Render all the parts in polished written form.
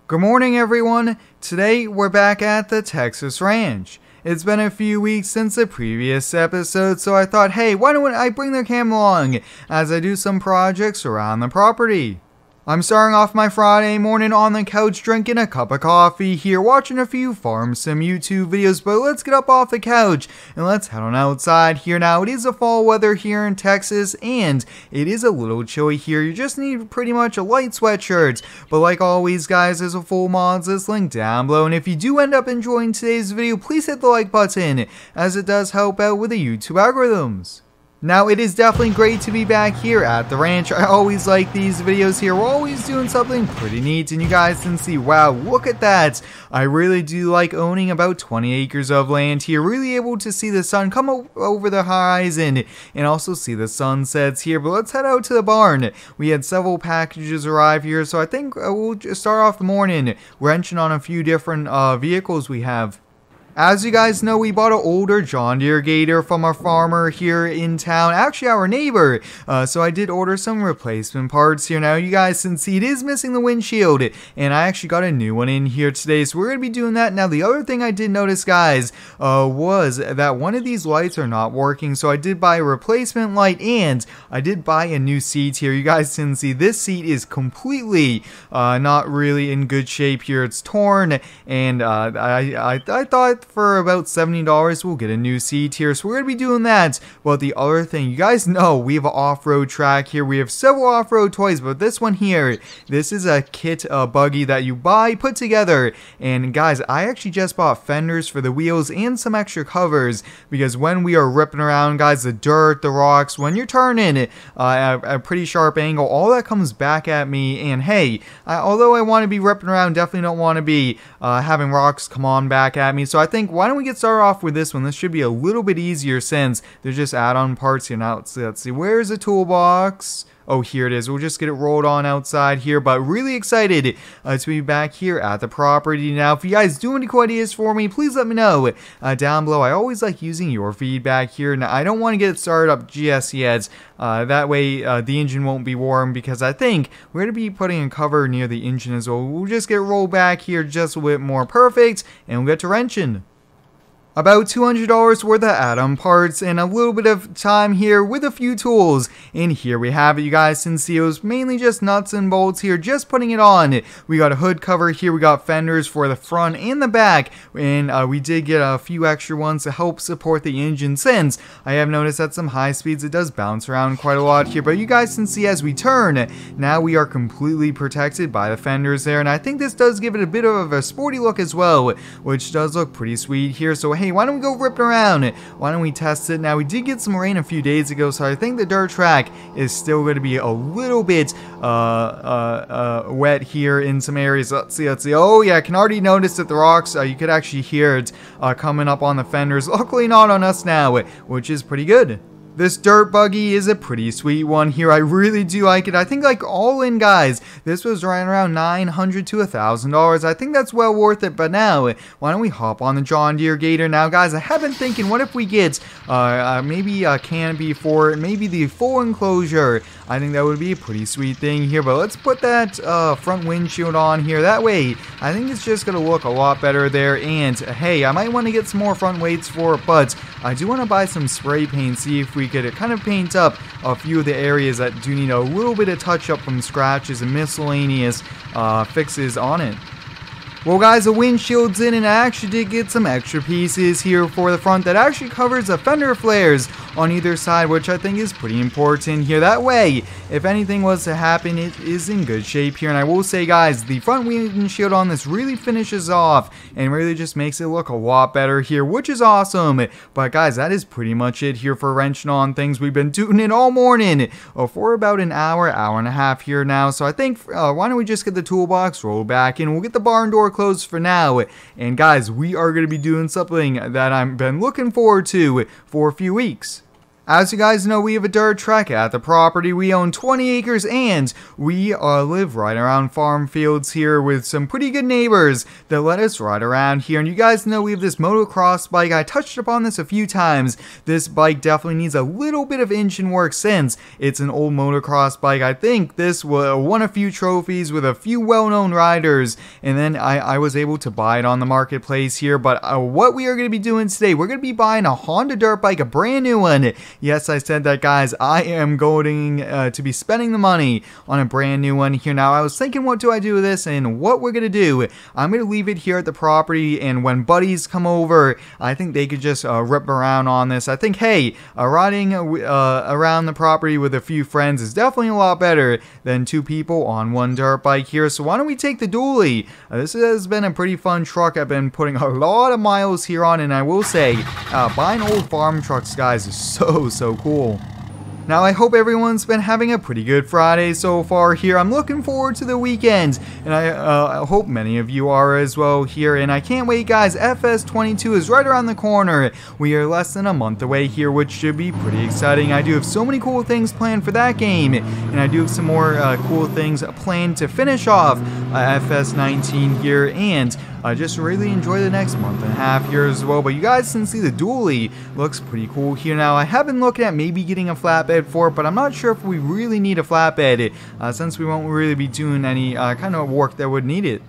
Good morning, everyone. Today we're back at the Texas Ranch. It's been a few weeks since the previous episode, so I thought, hey, why don't I bring the camera along as I do some projects around the property. I'm starting off my Friday morning on the couch drinking a cup of coffee here, watching a few farm sim YouTube videos, but let's get up off the couch and let's head on outside here. Now, it is a fall weather here in Texas and it is a little chilly here. You just need pretty much a light sweatshirt, but like always guys, there's a full mods list link down below, and if you do end up enjoying today's video, please hit the like button as it does help out with the YouTube algorithms. Now, it is definitely great to be back here at the ranch. I always like these videos here. We're always doing something pretty neat, and you guys can see, wow, look at that. I really do like owning about 20 acres of land here. Really able to see the sun come over the horizon and also see the sunsets here. But let's head out to the barn. We had several packages arrive here, so I think we'll just start off the morning wrenching on a few different vehicles we have. As you guys know, we bought an older John Deere Gator from a farmer here in town, actually our neighbor, so I did order some replacement parts here. Now you guys can see it is missing the windshield, and I actually got a new one in here today, so we're going to be doing that. Now the other thing I did notice guys, was that one of these lights are not working, so I did buy a replacement light, and I did buy a new seat here. You guys can see this seat is completely not really in good shape here. It's torn, and I thought for about $70 we'll get a new seat here, so we're gonna be doing that. But the other thing, you guys know we have an off-road track here. We have several off-road toys, but this one here, this is a kit buggy that you put together. And guys, I actually just bought fenders for the wheels and some extra covers, because when we are ripping around guys, the dirt, the rocks, when you're turning at a pretty sharp angle, all that comes back at me. And hey, although I want to be ripping around, definitely don't want to be having rocks come on back at me. So I think, why don't we get started off with this one? This should be a little bit easier since they're just add-on parts here. Now let's see, where's the toolbox? Oh, here it is. We'll just get it rolled on outside here, but really excited to be back here at the property. Now, if you guys do any cool ideas for me, please let me know down below. I always like using your feedback here. Now, I don't want to get it started up just yet. That way, the engine won't be warm, because I think we're going to be putting a cover near the engine as well. We'll just get rolled back here just a bit more perfect, and we'll get to wrenching. About $200 worth of add-on parts and a little bit of time here with a few tools. And here we have it, you guys can see it was mainly just nuts and bolts here, just putting it on. We got a hood cover here, we got fenders for the front and the back, and we did get a few extra ones to help support the engine, since I have noticed at some high speeds it does bounce around quite a lot here. But you guys can see as we turn, now we are completely protected by the fenders there, and I think this does give it a bit of a sporty look as well, which does look pretty sweet here. So hey, why don't we go ripping around? Why don't we test it? Now, we did get some rain a few days ago, so I think the dirt track is still going to be a little bit wet here in some areas. Let's see. Oh yeah, I can already notice that the rocks, you could actually hear it coming up on the fenders. Luckily not on us now, which is pretty good. This dirt buggy is a pretty sweet one here. I really do like it. I think, like, all in guys, this was right around $900 to $1,000. I think that's well worth it. But now, why don't we hop on the John Deere Gator? Now guys, I have been thinking, what if we get maybe a canopy for it, maybe the full enclosure? I think that would be a pretty sweet thing here. But let's put that front windshield on here. That way, I think it's just going to look a lot better there. And hey, I might want to get some more front weights for it, but I do want to buy some spray paint, see if we could kind of paint up a few of the areas that do need a little bit of touch up from scratches and miscellaneous fixes on it. Well guys, the windshield's in, and I actually did get some extra pieces here for the front that actually covers the fender flares on either side, which I think is pretty important here. That way, if anything was to happen, it is in good shape here. And I will say guys, the front windshield on this really finishes off and really just makes it look a lot better here, which is awesome. But guys, that is pretty much it here for wrenching on things. We've been doing it all morning for about an hour and a half here now. So I think, why don't we just get the toolbox rolled back and we'll get the barn door closed for now. And guys, we are going to be doing something that I've been looking forward to for a few weeks. As you guys know, we have a dirt track at the property. We own 20 acres and we live right around farm fields here with some pretty good neighbors that let us ride around here. And you guys know we have this motocross bike. I touched upon this a few times. This bike definitely needs a little bit of engine work since it's an old motocross bike. I think this won a few trophies with a few well-known riders, and then I was able to buy it on the marketplace here. But what we are going to be doing today, we're going to be buying a Honda dirt bike, a brand new one. Yes, I said that, guys. I am going to be spending the money on a brand new one here. Now, I was thinking, what do I do with this? And what we're going to do, I'm going to leave it here at the property, and when buddies come over, I think they could just rip around on this. I think, hey, riding around the property with a few friends is definitely a lot better than two people on one dirt bike here. So why don't we take the dually? This has been a pretty fun truck. I've been putting a lot of miles here on, and I will say, buying old farm trucks, guys, is so cool. Now, I hope everyone's been having a pretty good Friday so far here. I'm looking forward to the weekend, and I hope many of you are as well here. And I can't wait, guys. FS19 is right around the corner. We are less than a month away here, which should be pretty exciting. I do have so many cool things planned for that game, and I do have some more cool things planned to finish off FS19 here, and just really enjoy the next month and a half here as well. But you guys can see the dually looks pretty cool here. Now, I have been looking at maybe getting a flatbed for it, but I'm not sure if we really need a flatbed since we won't really be doing any kind of work that would need it.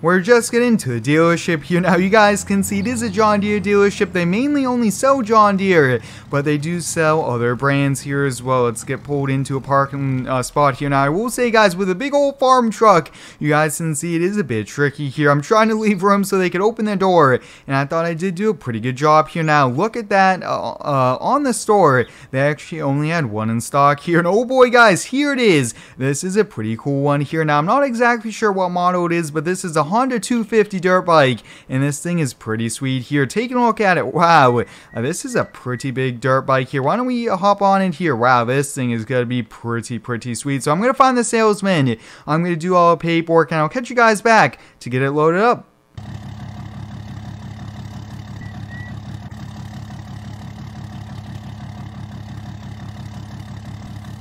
We're just getting to the dealership here. Now, you guys can see it is a John Deere dealership. They mainly only sell John Deere, but they do sell other brands here as well. Let's get pulled into a parking spot here. Now, I will say, guys, with a big old farm truck, you guys can see it is a bit tricky here. I'm trying to leave room so they could open their door, and I thought I did do a pretty good job here. Now, look at that. On the store, they actually only had one in stock here. And oh boy, guys, here it is. This is a pretty cool one here. Now, I'm not exactly sure what model it is, but this is a Honda 250 dirt bike, and this thing is pretty sweet here. Taking a look at it, wow, this is a pretty big dirt bike here. Why don't we hop on in here? Wow, this thing is gonna be pretty sweet. So I'm gonna find the salesman, I'm gonna do all the paperwork, and I'll catch you guys back to get it loaded up.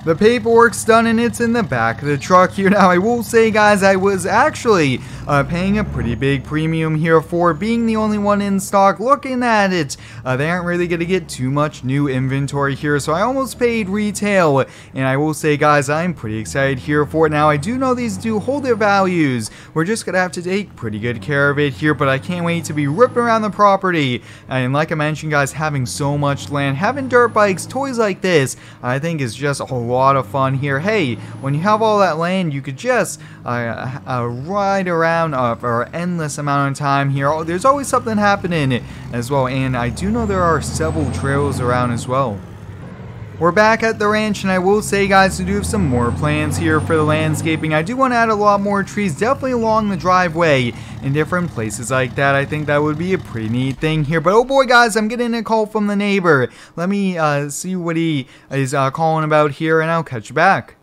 The paperwork's done and it's in the back of the truck here. Now, I will say, guys, I was actually paying a pretty big premium here for being the only one in stock. Looking at it, they aren't really going to get too much new inventory here, so I almost paid retail. And I will say, guys, I'm pretty excited here for it. Now, I do know these do hold their values. We're just going to have to take pretty good care of it here, but I can't wait to be ripping around the property. And like I mentioned, guys, having so much land, having dirt bikes, toys like this, I think is just a lot of fun here. Hey, when you have all that land, you could just ride around for an endless amount of time here. Oh, there's always something happening as well, and I do know there are several trails around as well. We're back at the ranch, and I will say, guys, to do have some more plans here for the landscaping. I do want to add a lot more trees, definitely along the driveway in different places like that. I think that would be a pretty neat thing here. But oh boy, guys, I'm getting a call from the neighbor. Let me see what he is calling about here, and I'll catch you back.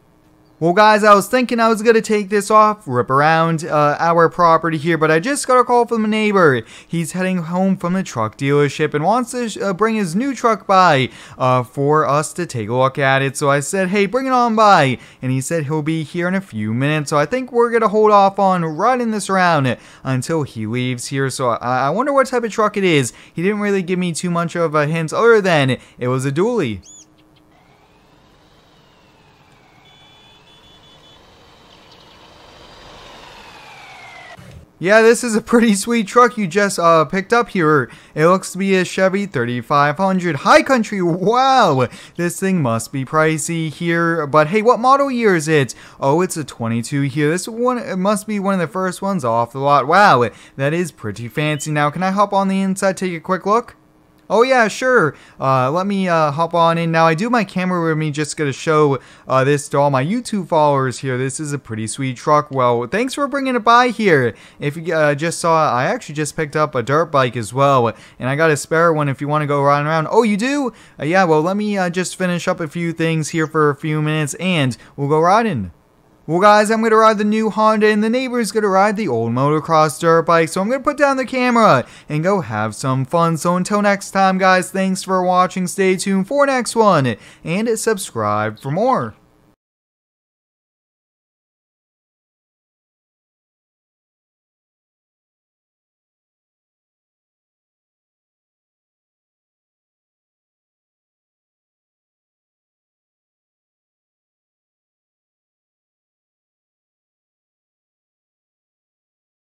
Well, guys, I was thinking I was going to take this off, rip around our property here, but I just got a call from a neighbor. He's heading home from the truck dealership and wants to bring his new truck by for us to take a look at it. So I said, hey, bring it on by. And he said he'll be here in a few minutes. So I think we're going to hold off on riding this around until he leaves here. So I wonder what type of truck it is. He didn't really give me too much of a hint other than it was a dually. Yeah, this is a pretty sweet truck you just picked up here. It looks to be a Chevy 3500 High Country. Wow, this thing must be pricey here. But hey, what model year is it? Oh, it's a 22 here. This one, it must be one of the first ones off the lot. Wow, that is pretty fancy. Now, can I hop on the inside, take a quick look? Oh yeah, sure. Let me hop on in. Now, I do have my camera with me, just going to show this to all my YouTube followers here. This is a pretty sweet truck. Well, thanks for bringing it by here. If you just saw, I actually just picked up a dirt bike as well, and I got a spare one if you want to go riding around. Oh, you do? Yeah, well, let me just finish up a few things here for a few minutes, and we'll go riding. Well guys, I'm going to ride the new Honda and the neighbor's going to ride the old motocross dirt bike. So I'm going to put down the camera and go have some fun. So until next time guys, thanks for watching. Stay tuned for next one and subscribe for more.